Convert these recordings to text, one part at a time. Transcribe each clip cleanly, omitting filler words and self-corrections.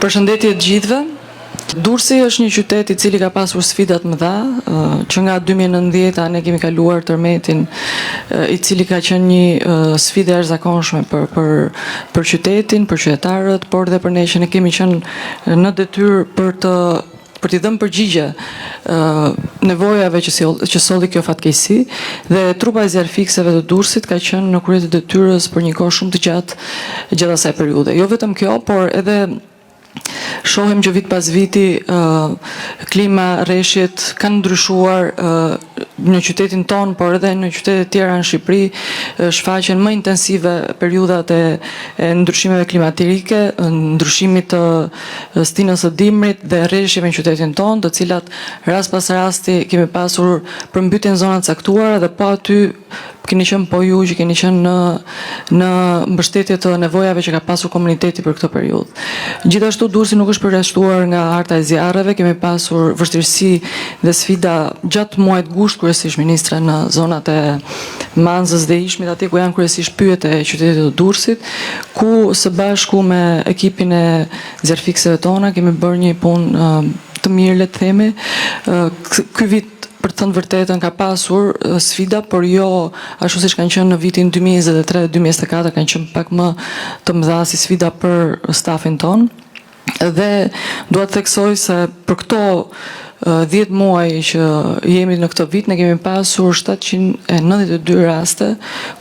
Përshëndetje të gjithëve. Durrësi është një qytet I cili ka pasur sfida të mëdha, që nga 2019 ne kemi kaluar tërmetin, I cili ka qenë një sfidë e jashtëzakonshme për qytetin, për qytetarët, por dhe për ne që ne kemi qenë në detyrë për t'i dhënë përgjigje nevojave që solli kjo fatkeqësi, dhe trupa e zjarrfikseve të Durrësit ka qenë në krye të detyrës për një kohë shumë të gjatë asaj periudhe. Jo vetëm kjo, por edhe shohim që vit pas viti klima, rreshjet kanë ndryshuar në qytetin ton, por edhe në qytetet tjera në Shqipëri shfaqen më intensive periudhat e ndryshimeve klimatike, ndryshimit të stinës së dimrit dhe rreshjeve në qytetin ton, të cilat rast pas rasti kemi pasur përmbytje në zona të caktuara dhe po aty keni qenë po ju që keni qenë në mbështetje të nevojave që ka pasur komuniteti për këtë periudhë. Gjithashtu Durrësi nuk është përjashtuar nga harta e zjarreve, kemi pasur vështirësi dhe sfida gjatë muajit gusht, kryesisht ministre në zonat e Manzës dhe Ishmit, atje ku janë kryesisht pyjet e qytetit të Durrësit, ku së bashku me ekipin e zjarrfikseve tona kemi bërë një punë të mirë, le të themi. Ky vit për të thënë vërtetën ka pasur sfida, por jo ashtu siç kanë qenë në vitin 2023 dhe 2024, kanë qenë pak më të mëdha si sfida për stafin ton. Dhe dua të theksoj se për këto 10 muaj që jemi në këtë vit, ne kemi pasur 792 raste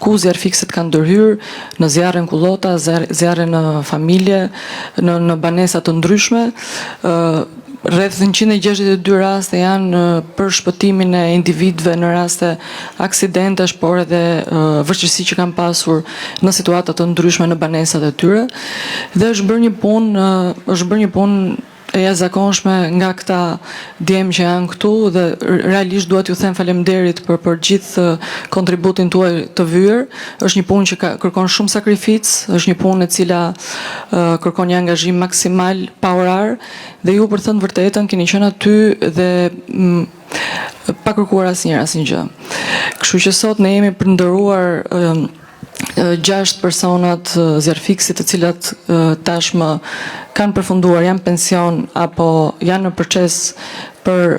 ku zjarrfikset kanë ndërhyrë në zjarre në kullota, zjarre në familje, në banesa të ndryshme. Rreth 162 raste janë për shpëtimin e individëve në raste aksidentesh, por edhe vështirësi që kanë pasur në situata të ndryshme në banesat e tyre. Dhe është bërë një punë e jashtëzakonshme nga këta djemë që janë këtu, dhe realisht duhet ju them faleminderit për gjithë kontributin tuaj të vyer. Është një punë që kërkon shumë sakrificë, është një punë e cila kërkon një angazhim maksimal pa orar, dhe ju për thënë vërtetën keni qenë aty dhe pa kërkuar asnjë gjë. Kështu që sot ne jemi përndëruar 6 personat zjarrfiksit, të cilat tashmë kanë përfunduar, janë pension apo janë në proces për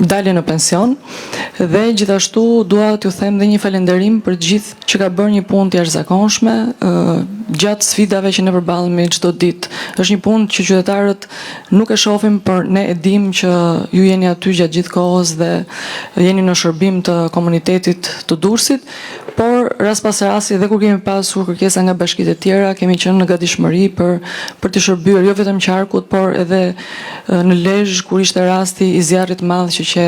dalje në pension. Dhe gjithashtu dua t'ju them dhe një falënderim për gjithë që ka bërë një punë të jashtëzakonshme gjatë sfidave që ne përballemi çdo ditë. Është një punë që qytetarët nuk e shohin, por ne e dimë që ju jeni aty gjatë gjithë kohës dhe jeni në shërbim të komunitetit të Durrësit, por rast pas rasti dhe kur kemi pasur kërkesa nga bashkitë e tjera, kemi qenë në gatishmëri për të shërbyer jo vetëm qarkut, por edhe në Lezhë, kur ishte rasti I zjarrit madh që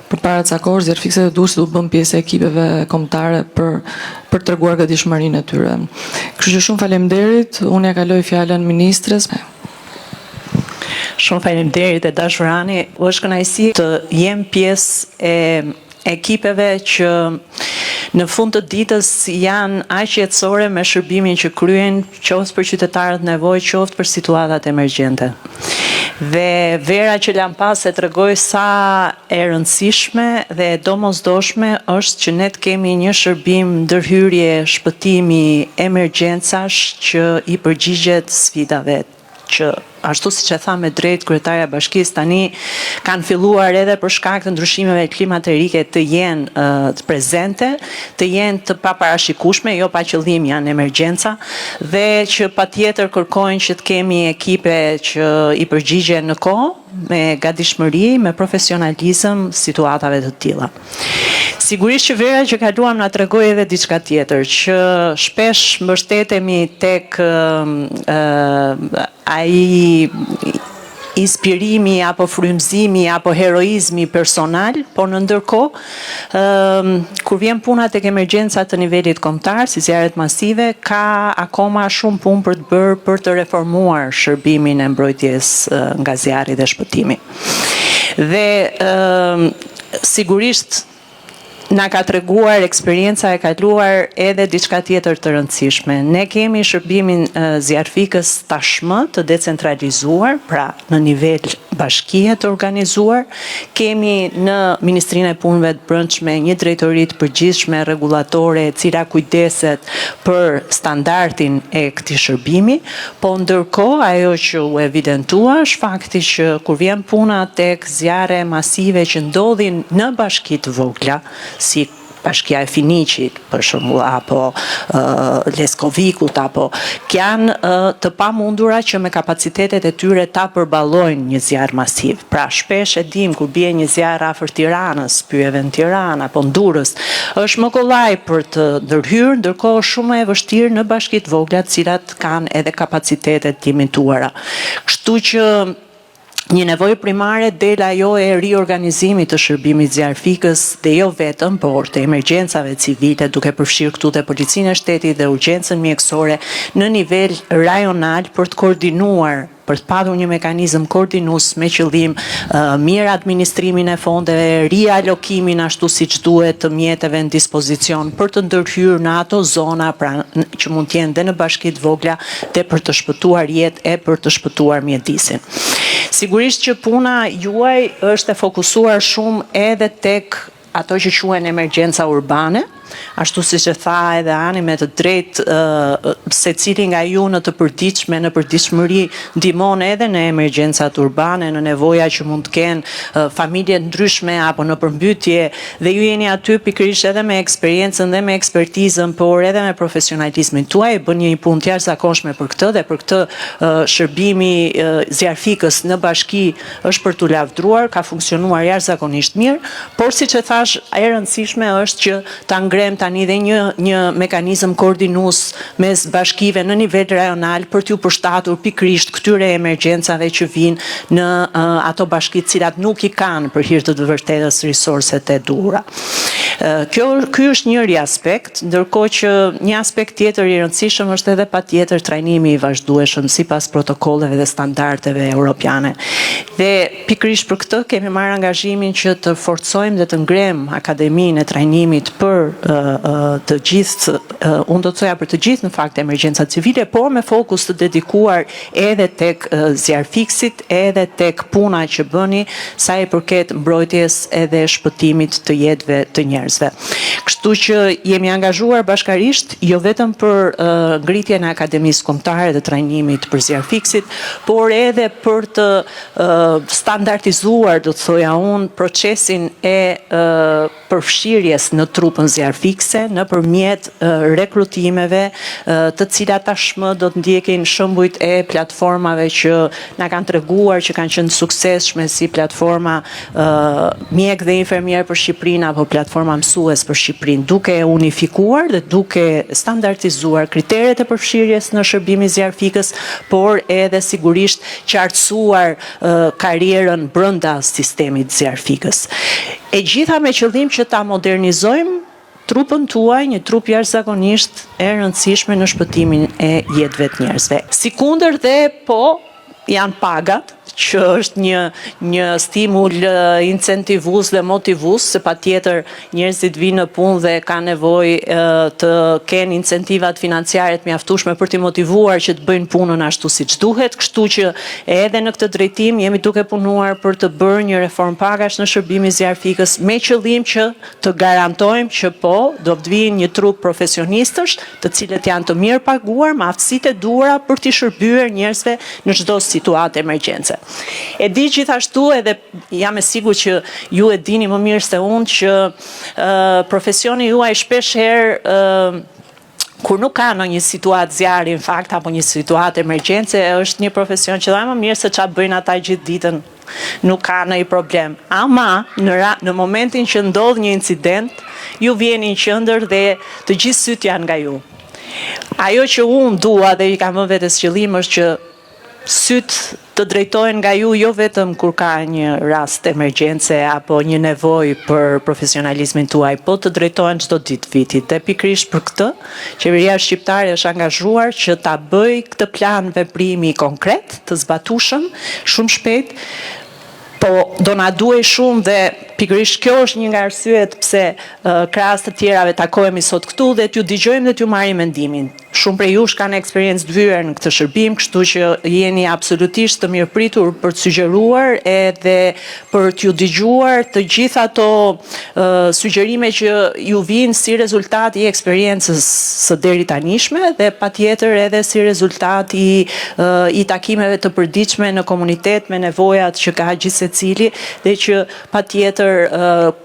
përpara ca kohë zjarrfikset e Durrësit u bën pjesë e ekipeve kombëtare për treguar gatishmërinë e tyre. Kështu që shumë faleminderit, unë ja kaloj fjalën ministres. Shumë faleminderit e dashurani, është kënaqësi të jem pjesë e ekipeve që në fund të ditës janë aq jetësore me shërbimin që kryen, qoftë për qytetarët nevojë, qoftë për situatat emergjente. Dhe vera që lam pas e tregoj sa e rëndësishme dhe e domosdoshme është që ne të kemi një shërbim ndërhyrje, shpëtimi, emergjencash që I përgjigjet sfidave, që ashtu siç e tha me drejt kryetarja e bashkisë, tani kanë filluar edhe për shkak të ndryshimeve klimatike të jenë të prezente, të jenë të paparashikueshme, jo pa qëllim, janë emergjenca, dhe që patjetër kërkojnë që të kemi ekipe që I përgjigjen në kohë, me gatishmëri, me profesionalizëm situatave të tilla. Sigurisht që vera që kaluam na tregoi edhe diçka tjetër, që shpesh mbështetemi tek ai inspirimi apo frymëzimi apo heroizmi personal, por në ndërkohë kur vjen puna tek emergjenca të nivelit kombëtar, si zjarret masive, ka akoma shumë punë për të bërë për të reformuar shërbimin e mbrojtjes nga zjarri dhe shpëtimi. Dhe sigurisht na ka treguar eksperienca e kaluar edhe diçka tjetër të rëndësishme. Ne kemi shërbimin zjarrfikës tashmë të decentralizuar, pra në nivel bashkie të organizuar. Kemi në Ministrinë e Punëve të Brendshme një drejtori të përgjithshme rregullatore e cila kujdeset për standardin e këtij shërbimi, po ndërkohë ajo që u evidentua është fakti që kur vjen puna tek zjarre masive që ndodhin në bashki të vogla, si Bashkia e Finiqit, për shembull, apo Leskovikut, apo janë të pamundura që me kapacitetet e tyre ta përballojnë një zjarr masiv. Pra shpesh e dim kur bie një zjarr afër Tiranës, pyjeve në Tiranë apo në Durrës, është më kollaj për të ndërhyrë, ndërkohë shumë e vështirë në bashki të vogla, të cilat kanë edhe kapacitete të limituara. Kështu që një nevojë primare del ajo e riorganizimit të shërbimit zjarfikës dhe jo vetëm, por të emergjencave civile, duke përfshirë këtu dhe policinë e shtetit dhe urgjencën mjekësore në nivel rajonal për të koordinuar, për të patur një mekanizëm koordinues me qëllim mirë administrimin e fondeve, rialokimin ashtu siç duhet të mjeteve në dispozicion për të ndërhyrë në ato zona pra që mund të jenë dhe në bashki të vogla dhe për të shpëtuar jetë e për të shpëtuar mjedisin. Sigurisht që puna juaj është e fokusuar shumë edhe tek ato që quhen emergjenca urbane, ashtu siç e tha edhe Ani me të drejtë, secili nga ju në të përditshme, në përditshmëri ndihmon edhe në emergjencat urbane, në nevoja që mund të kenë familje ndryshme apo në përmbytje, dhe ju jeni aty pikërisht edhe me eksperiencën dhe me ekspertizën, por edhe me profesionalizmin tuaj, bën një punë të jashtëzakonshme për këtë dhe për këtë shërbimi zjarfikës në bashki është për t'u lavdruar, ka funksionuar jashtëzakonisht mirë, por siç e thash, e rëndësishme është që ta ngrem tani dhe një mekanizëm koordinues mes bashkive në nivel rajonal për t'ju përshtatur pikërisht këtyre emergjencave që vinë në ato bashki të cilat nuk i kanë për hir të vërtetës risorset e duhura. Ky është njëri aspekt, ndërkohë që një aspekt tjetër i rëndësishëm është edhe patjetër trajnimi i vazhdueshëm sipas protokolleve dhe standardeve europiane. Dhe pikërisht për këtë kemi marrë angazhimin që të forcojmë dhe të ngrem Akademinë e trajnimit për të gjithë, unë do të thoja për të gjithë në fakt emergjencat civile, por me fokus të dedikuar edhe tek zjarfikësit, edhe tek puna që bëni sa i përket mbrojtjes edhe shpëtimit të jetëve të njerëzve. Kështu që jemi angazhuar bashkarisht, jo vetëm për ngritjen e Akademisë Kombëtare të Trajnimit për zjarfikësit, por edhe për të standardizuar, do të thoja unë, procesin e përfshirjes në trupën zjarfikse nëpërmjet rekrutimeve, të cilat tashmë do të ndjekin shembujt e platformave që na kanë treguar që kanë qenë suksesshme, si platforma Mjek dhe Infermier për Shqipërinë apo platforma Mësues për Shqipërinë, duke unifikuar dhe duke standardizuar kriteret e përfshirjes në shërbimin zjarfikës, por edhe sigurisht qartësuar karrierën brenda sistemit zjarfikës. E gjitha me qëllim që ta modernizojmë trupën tuaj, një trup jashtëzakonisht e rëndësishme në shpëtimin e jetëve të njerëzve. Sikundër dhe po janë pagat, që është një stimul incentivues dhe motivues, se patjetër njerëzit vinë në punë dhe kanë nevojë të kenë incentivat financiare të mjaftueshme për t'i motivuar që të bëjnë punën ashtu siç duhet, kështu që edhe në këtë drejtim jemi duke punuar për të bërë një reformë pagash në shërbimin zjarfikës me qëllim që të garantojmë që po do të vinë një trup profesionistësh, të cilët janë të mirë paguar, me aftësitë e duhura për t'i shërbyer njerëzve në çdo situatë emergjence. E di gjithashtu, edhe jam e sigurt që ju e dini më mirë se unë, që profesioni juaj shpesh herë kur nuk ka në një situatë zjarri, në fakt, apo një situatë emergjence, është një profesion që dhe më mirë se çfarë bëjnë ata gjithë ditën, nuk ka ndonjë problem. Ama në momentin që ndodh një incident, ju vjeni në qendër dhe të gjithë syt janë nga ju. Ajo që unë dua dhe i kam vënë vetes qëllim është që syt të drejtohen nga ju jo vetëm kur ka një rast emergjence apo një nevojë për profesionalizmin tuaj, po të drejtohen çdo ditë vitit. Dhe pikërisht për këtë, qeveria shqiptare është angazhuar që ta bëjë këtë plan veprimi konkret, të zbatueshëm, shumë shpejt. Po do na duhej shumë dhe pikërisht kjo është një nga arsyet pse krahas të tjerave takohemi sot këtu dhe t'ju dëgjojmë dhe t'ju marrim mendimin. Shumë prej jush kanë eksperiencë të vyer në këtë shërbim, kështu që jeni absolutisht të mirëpritur për të sugjeruar edhe për t'ju dëgjuar të gjitha ato sugjerime që ju vijnë si rezultat i eksperiencës së deri tanishme dhe patjetër edhe si rezultat i takimeve të përditshme në komunitet me nevojat që ka gjithsecili dhe që patjetër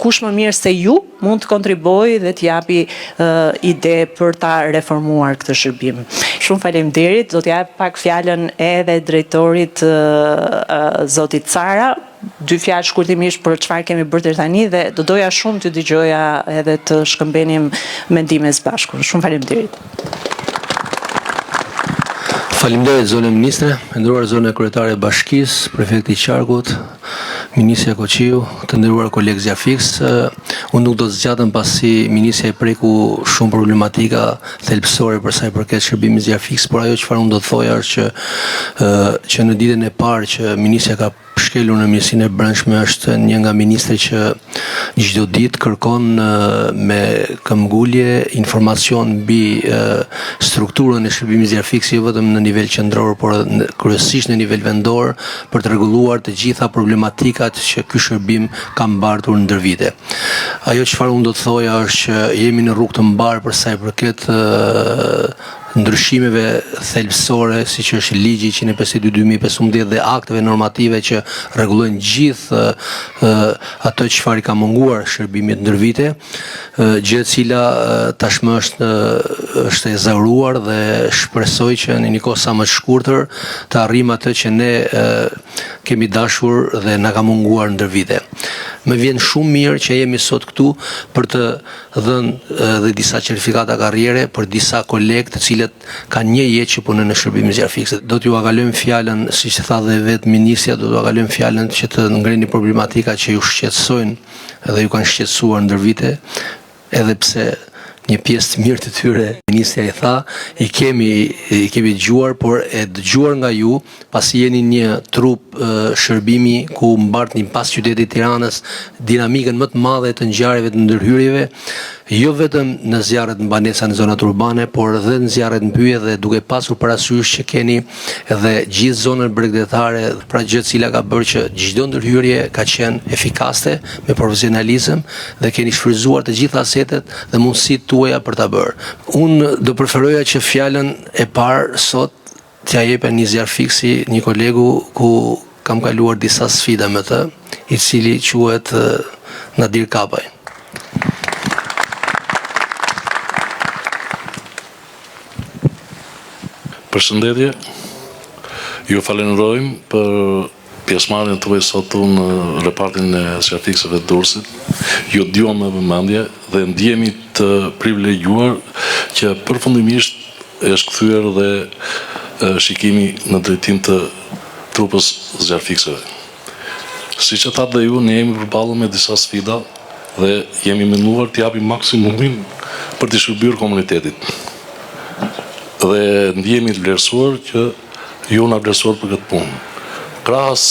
kush më mirë se ju mund të kontribuojë dhe të japi ide për ta reformuar këtë shërbim. Shumë faleminderit, do t'jap pak fjalën edhe drejtorit zotit Cara, 2 fjalë shkurtimisht për çfarë kemi bërë deri tani dhe do doja shumë të dëgjoja edhe të shkëmbenim mendime së bashku. Shumë faleminderit. Faleminderit zone ministre, nderuar zone kryetare e bashkisë, prefekti i Qarkut, ministrja Koqiu, të nderuar kolegë Zjarfix. Unë nuk do të zgjatem pasi ministrja i preku shumë problematika thelbësore për sa i përket shërbimit Zjarfix, por ajo çfarë unë do të thoja është që në ditën e parë që ministrja ka shkelur në Ministrinë e Brendshme është një nga ministrët që çdo ditë kërkon me këmbgulje informacion mbi strukturën e shërbimit Zjarfix, jo vetëm në nivel qendror, por kryesisht në nivel vendor, për të rregulluar të gjitha problematikat që ky shërbim ka mbartur ndër vite. Ajo çfarë unë do të thoja është që jemi në rrugë të mbar për sa i përket ndryshimeve thelbësore, siç është ligji 152/2015 dhe akteve normative që rregullojnë gjithë ato çfarë ka munguar shërbimit ndër vite, gjë e cila tashmë është e zauruar dhe shpresoj që në një kohë sa më të shkurtër të arrijmë atë që ne kemi dashur dhe na ka munguar ndër vite. Më vjen shumë mirë që jemi sot këtu për të dhënë dhe disa certifikata karriere për disa kolegë të cilët kanë një jetë që punojnë në shërbimin Zjarfix. Do t'ju akalojmë fjalën, siç e tha dhe vetë ministrja, do t'ju akalojmë fjalën që të ngreni problematika që ju shqetësojnë dhe ju kanë shqetësuar ndër vite, edhe pse një pjesë të mirë të tyre, ministrja i tha, i kemi dëgjuar, por e dëgjuar nga ju, pasi jeni një trup shërbimi ku mbartni pas qytetit Tiranës dinamikën më të madhe të ngjarjeve të ndërhyrjeve, jo vetëm në zjarret në banesa në zonat urbane, por edhe në zjarret në pyje dhe duke pasur parasysh që keni edhe gjithë zonën bregdetare, pra gjë e cila ka bërë që çdo ndërhyrje ka qenë efikaste, me profesionalizëm dhe keni shfrytzuar të gjitha asetet dhe mundësitë tuaja për ta bërë. Unë do preferoja që fjalën e parë sot t'ja jepen një Zjarfiksi, një kolegu ku kam kaluar disa sfida me të, i cili quhet Nadir Kapaj. Përshëndetje, ju falenderojmë për pjesëmarrjen tuaj sot në repartin e Zjarfikseve të Durrësit. Ju dëgjova me vëmendje dhe ndihemi të privilegjuar që përfundimisht është kthyer dhe shikimi në drejtim të trupës Zjarfikseve. Siç e thatë dhe ju, ne jemi përballur me disa sfida dhe jemi menduar të japim maksimumin për të shërbyer komunitetit. Dhe ndihemi të vlerësuar që ju na vlerësuar për këtë punë. Krahas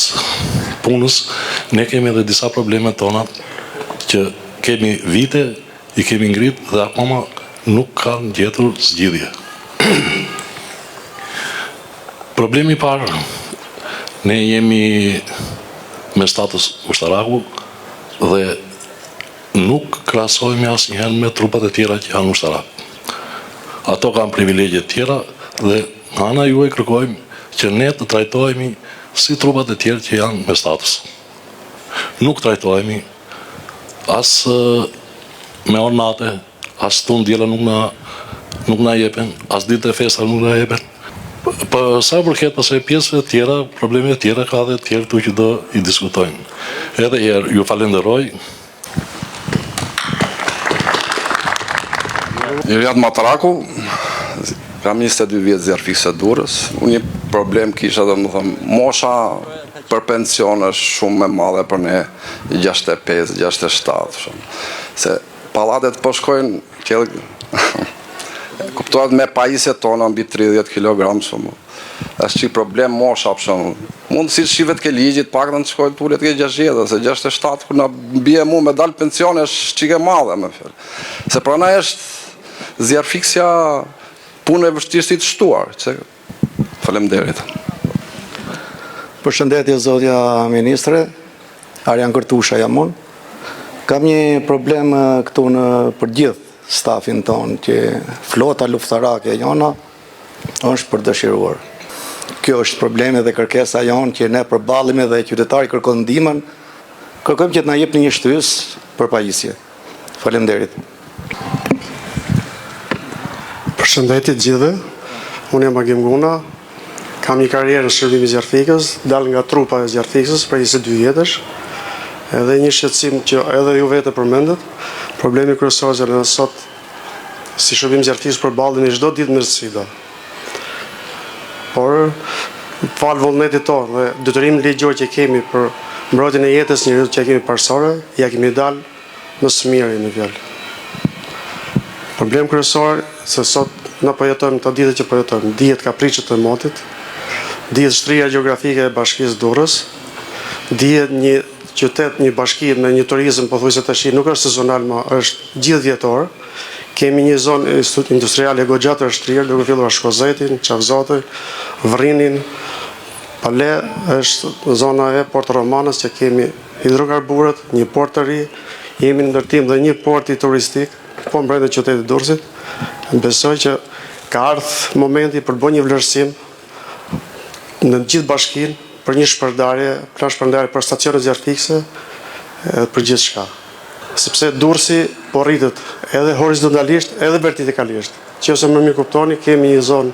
punës, ne kemi edhe disa probleme tona që kemi vite, i kemi ngrit dhe akoma nuk kanë gjetur zgjidhje. Problemi i parë, ne jemi me status ushtaraku dhe nuk krahasohemi asnjëherë me trupat e tjera që janë ushtarak. Ato kanë privilegje tjera dhe nga ana juaj kërkojmë që ne të trajtohemi si trupat e tjerë që janë me status. Nuk trajtohemi as me ornate, as tunë djela nuk na jepen, as ditë e festa nuk na jepen. Për sa përket pasaj pjesëve tjera, probleme tjera ka dhe tjerë tu që do i diskutojnë. Edhe herë ju falenderoj. Juriat Matraku, kam 22 vjetë Zjarfikse Durrës. Unë një problem kisha dhe më thëmë, mosha për pension është shumë me madhe për ne 65, 67. Se palatet po shkojnë qëllë, kuptohet me pajisjet tona mbi 30 kg shumë. është që problem mosha për shumë. Mund si shivet ke ligjit, pak në të shkojnë tullet ke 60, se 67, kur në bje mu me dalë pensione është qike madhe me fjellë. Se prana është Zjarfiksja punë e vështirë si të shtuar. Faleminderit. Përshëndetje zotja ministre, Arjan Kërtusha jam unë. Kam një problem këtu për gjithë stafin tonë, që flota luftarake jona është për dëshiruar. Kjo është problemi dhe kërkesa jonë që ne përballemi dhe qytetari kërkon ndihmën, kërkojmë që të na jepni një shtys për pajisje. Faleminderit. Përshëndetje të gjithëve, unë jam Agim Guna, kam një karrierë në shërbimi zjarfikës, dal nga trupa e zjarfikës për 22 vjetësh, edhe një shqetësim që edhe ju vete përmendet, problemi kryesor që ne sot si shërbim zjarfikës përballemi çdo ditë me sfida. Por fal vullnetit tonë dhe detyrimin ligjor që kemi për mbrojtjen e jetës së njerëzit që kemi parsorë, ja kemi dalë më së miri në fjalë. Problem kryesor se sot na po jetojmë të ditët që po jetojmë, dihet kapriçet e motit, dihet shtria gjeografike e bashkisë Durrës, dihet një qytet, një bashki me një turizëm pothuajse tash nuk është sezonal, ma është gjithvjetor. Kemi një zonë industriale goxha të shtrirë, duke filluar Shkozetin, Çavzoti, Vrrinin, Pale është zona e Port Romanës që kemi hidrokarburët, një port të ri, jemi në ndërtim dhe një port i turistik, po brenda qytetit Durrësit. Besoj që ka ardhur momenti për të bërë një vlerësim në gjithë bashkinë për një shpërndarje, plan shpërndarje për stacionet zjarfikse për gjithë shka. Sepse Durrësi po rritet edhe horizontalisht edhe vertikalisht. Që ose më mirë kuptoni, kemi një zonë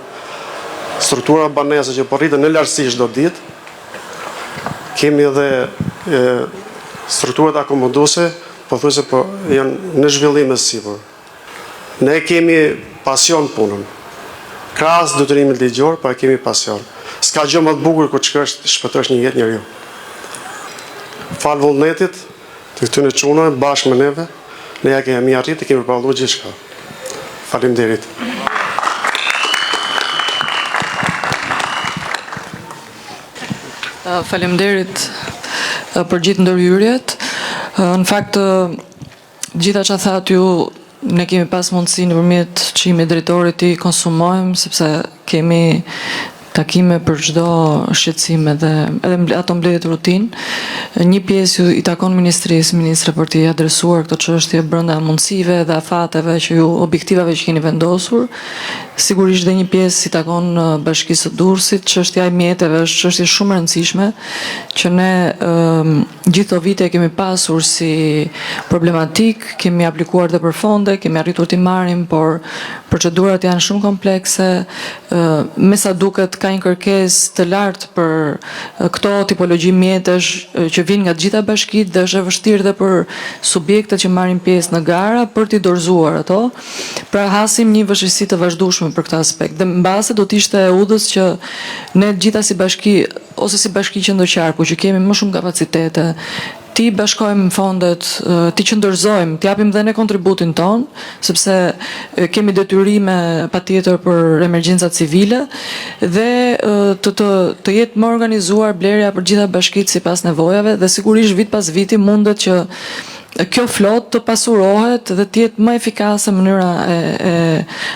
struktura banese që po rritet në lartësi çdo ditë. Kemi edhe strukturat akomoduese, pothuajse po janë në zhvillim me sipër. Ne kemi pasion punën. Krahas detyrimit ligjor, po kemi pasion. S'ka gjë më të bukur kur shkosh të shpëtosh një jetë njeriu. Fal vullnetit të këtyre çunave bashkë me neve, ne ja kemi arritë të kemi përballuar gjithçka. Faleminderit. Faleminderit për gjithë ndërhyrjet. Në fakt, gjitha që thatë ju, ne kemi pas mundësi nëpërmjet çimit drejtorit të konsumojmë, sepse kemi takime për çdo shqetësim edhe ato mbledhjet rutinë. Një pjesë i takon ministrisë, ministre, për t'i adresuar këto çështje brenda mundësive dhe afateve që ju objektivave që keni vendosur. Sigurisht dhe një pjesë i takon Bashkisë së Durrësit. Çështja e mjeteve është çështje shumë e rëndësishme që ne gjithë këto vite kemi pasur si problematik, kemi aplikuar dhe për fonde, kemi arritur t'i marrim, por procedurat janë shumë komplekse. Me sa duket ka një kërkesë të lartë për këto tipologji mjetesh që vinë nga të gjitha bashkitë dhe është e vështirë dhe për subjektet që marrin pjesë në gara për t'i dorëzuar ato. Pra hasim një vështirësi të vazhdueshme për këtë aspekt. Dhe mbase do të ishte e udhës që ne gjitha si bashki ose si bashki qendrore, ku që kemi më shumë kapacitete, ti bashkojmë fondet, ti qëndërzojmë, ti japim dhe ne kontributin ton, sepse kemi detyrime patjetër për emergjencat civile dhe të jetë më organizuar blerja për gjitha bashkitë sipas nevojave dhe sigurisht vit pas viti mundet që kjo flotë të pasurohet dhe të jetë më efikase mënyra e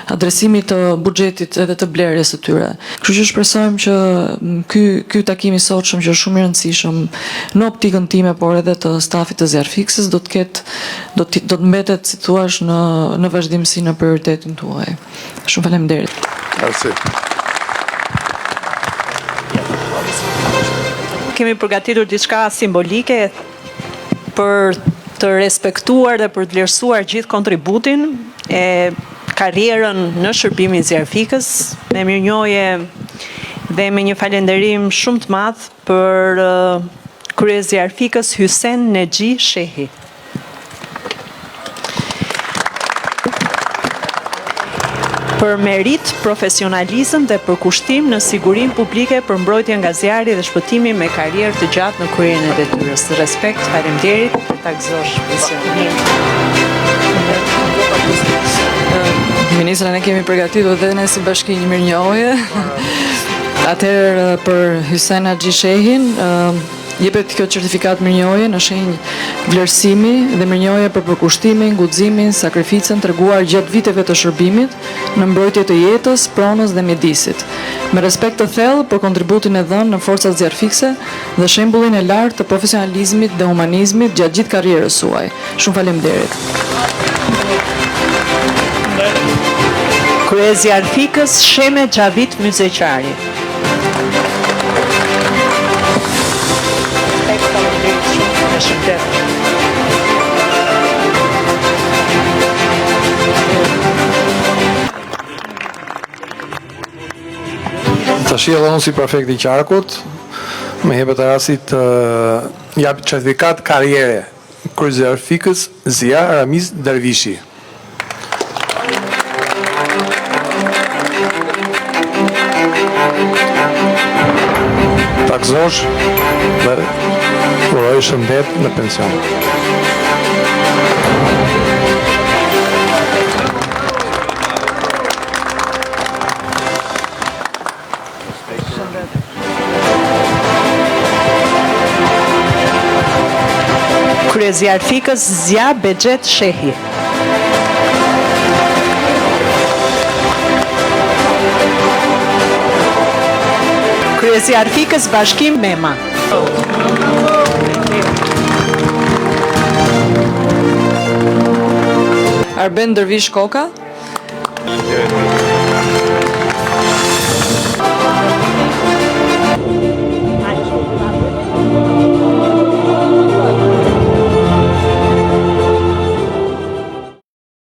adresimit të buxhetit edhe të blerjes së tyre. Kështu që shpresojmë që ky takim i sotshëm që është shumë i rëndësishëm në optikën time, por edhe të stafit të zjarfikës do të mbetet, si thua, në vazhdimsi në prioritetin tuaj. Shumë faleminderit. Merci. Kemi përgatitur diçka simbolike për të respektuar dhe për të vlerësuar gjithë kontributin e karrierën në shërbimin zjarfikës, me mirënjohje dhe me një falënderim shumë të madh për kryes zjarfikës Hysen Nexhi Shehi. Për merit, profesionalizëm dhe përkushtim në sigurinë publike për mbrojtje nga zjarri dhe shpëtimi me karrierë të gjatë në kryerjen e detyrës. Respekt, faleminderit për ta gëzosh misionin. Ministra, ne kemi përgatitur dhe ne si bashki një mirënjohje. Atëherë për Hysen Nexhi Shehin, Jepet kjo certifikat mirënjohje në shenjë vlerësimi dhe mirënjohje për përkushtimin, guximin, sakrificën treguar gjatë viteve të shërbimit në mbrojtje të jetës, pronës dhe mjedisit. Me respekt të thellë për kontributin e dhënë në forcat zjarfikse dhe shembullin e lartë të profesionalizmit dhe humanizmit gjatë gjithë karrierës suaj. Shumë faleminderit. Kryezjarfikës Sheme Xhavit Myzeqari. Tashi edhe unë si prefekt i Qarkut, me hepet e rastit jap certifikat karriere kryezjarfikës Zia Ramiz Dervishi. Takzosh dhe uroj shëndet në pension. Kryezjarfikës Zia Bexhet Shehi. Kryezjarfikës Bashkim Mema. Arben Dervish Koka.